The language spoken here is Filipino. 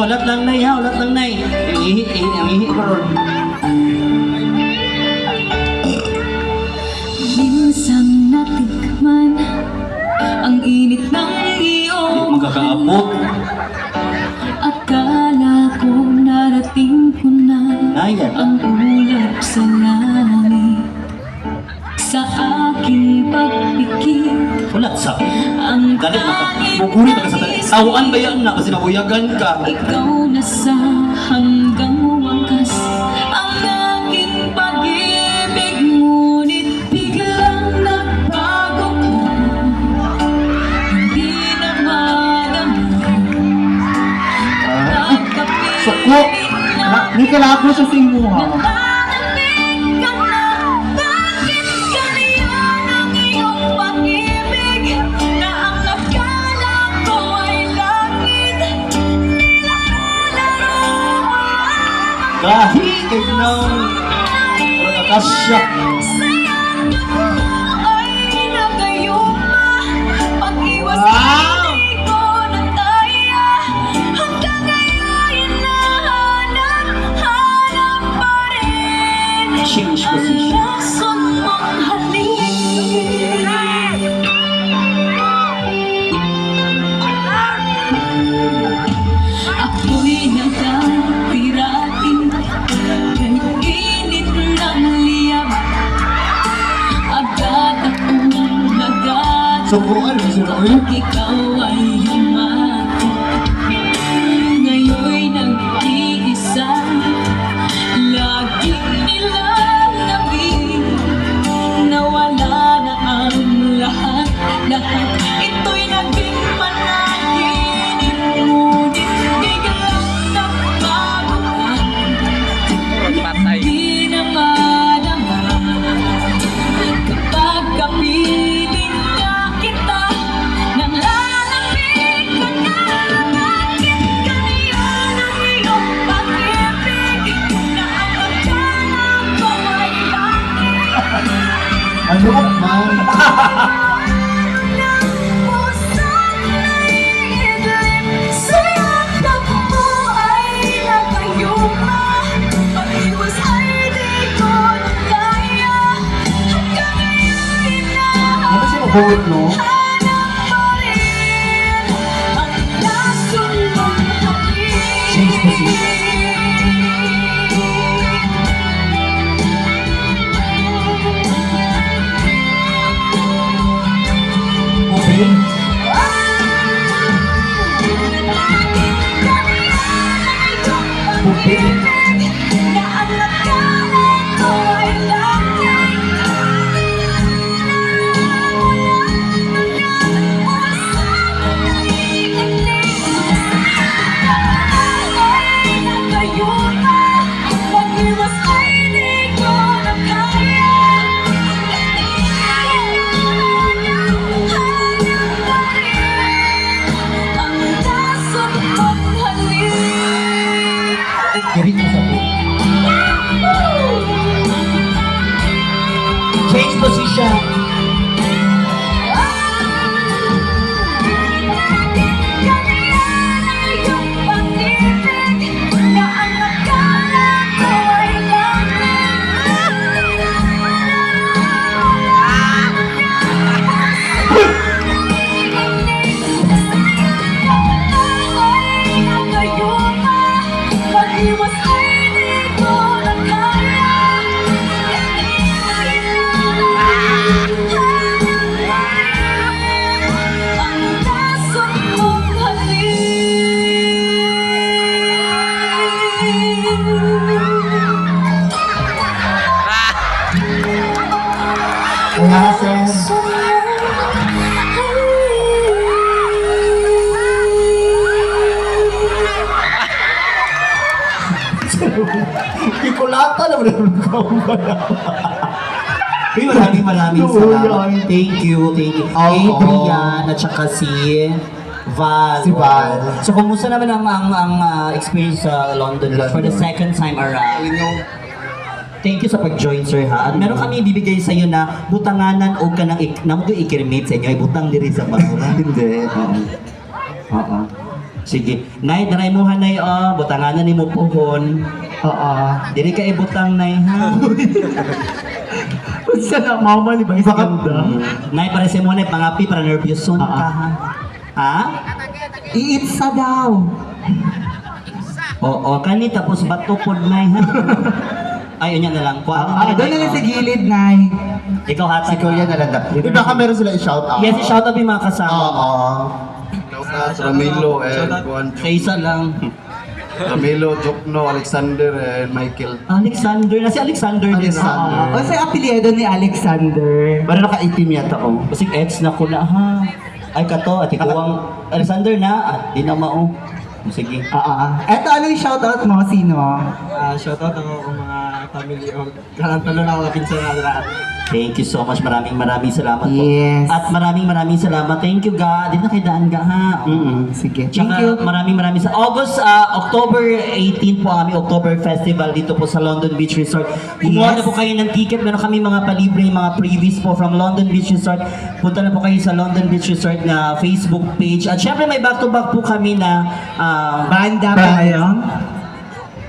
ulat lang nay ha, ulat lang nay. Ang ihi ko ron. Minsan natikman ang init ng iyong Magkakaabot. akala ko narating ko na Naya. ang ulap sa langit. Sa aking pagpikit Ulat sa. ang Galit tanging Buguri ka sa talit. Tawaan ba yan na kasi nabuyagan ka? ikaw na sa hanggang wakas ang aking pag-ibig, ngunit biglang nagbago ka. Hindi na madama pagkapilit Suko! Di ka lang ako sa simuha. nananabig ka na. Bakit ganyan ang iyong pag-ibig na ang akala ko ay langit? Nilalaro mo Kahit ikaw. Kasya. sayang ako ay nagayuma. Pag-iwas Wow! hindi ko na taya. Hanggang ngayon hanap pa rin Change ang position. lason mong halik. Ako'y nagpirating kay init ng liyab. Agad akong nagat Sukuan, sila ko kapag ikaw ay humati. Ngayon'y nag-iisa, laging nilalabing, nawala na ang lahat. Lahat ito'y naging panaginip, ngunit biglang nagbago ka. Di na madama kapag kapiling na kita, nang lalamig ka na. Bakit ganyan ang iyong pag-ibig na ang akala ko ay langit? Ano man? Puso't naiidlip sa'yo mo ay nagayuma. Pag-iwas ay di ko na kaya. Hanggang ngayon Ano siya mabuhat, no? hanap pa rin ang lason mong halik. Change position. Okay. Kirit mo sa po. Change position. Pag-iwas ay di ko na kaya. Ang lason mong Ayasin. Ikulata naman ang Uy, maraming salamat. Tuloy. Thank you. Oo. Adrian at saka si Val. Si Val. So, kumusta naman ang experience sa London for the second time around? Thank you sa pag-join, sir, ha? At meron kami bibigay sa iyo na butanganan o ka nang ikirmate sa inyo. Ay, butang diri sa bago. Hindi. Oo. Sige. Nay, daray mo hanay butanganan ni mo puhon. Oo. Dili ka ibutang nay ha. Basta na, mama, di ba? Isa ganda. Nay, para sa mo nay pangapi para nervous ka ha. Ha? Iitsa daw. Oo, kani tapos bato pod nay ha. Ay, yun yan na lang. Doon na lang sa gilid, Nay. Ikaw hatag. Si Kuya na lang. Di ba ka meron sila i-shout out? Yes, shout out yung mga kasama. Oo. Ramilo and Juan Sa isa lang. Ramilo, Jokno, Alexander, and Michael. Alexander. Na si Alexander din. Alexander. O sa apelyido ni Alexander. Para nakaitim yata, oh. Kasi ex na ko na ha. Ay kato, at ikuwang Alexander na. At di na mao. Sige. Eto, ano yung shoutout mo? Sino? Shoutout ako kung mga family o karantalo na ako kapinsan na lahat. Thank you so much. Maraming salamat po. Yes. At maraming salamat. Thank you, ga. Di na kay Daan ga, ha? Sige. Tsaka Thank you. maraming October 18 po kami October Festival dito po sa London Beach Resort. Kumuha na Yes. po kayo ng ticket. Meron kami mga palibre, mga freebies po from London Beach Resort. Punta na po kayo sa London Beach Resort na Facebook page. At syempre may back-to-back po kami na Banda pa ngayon?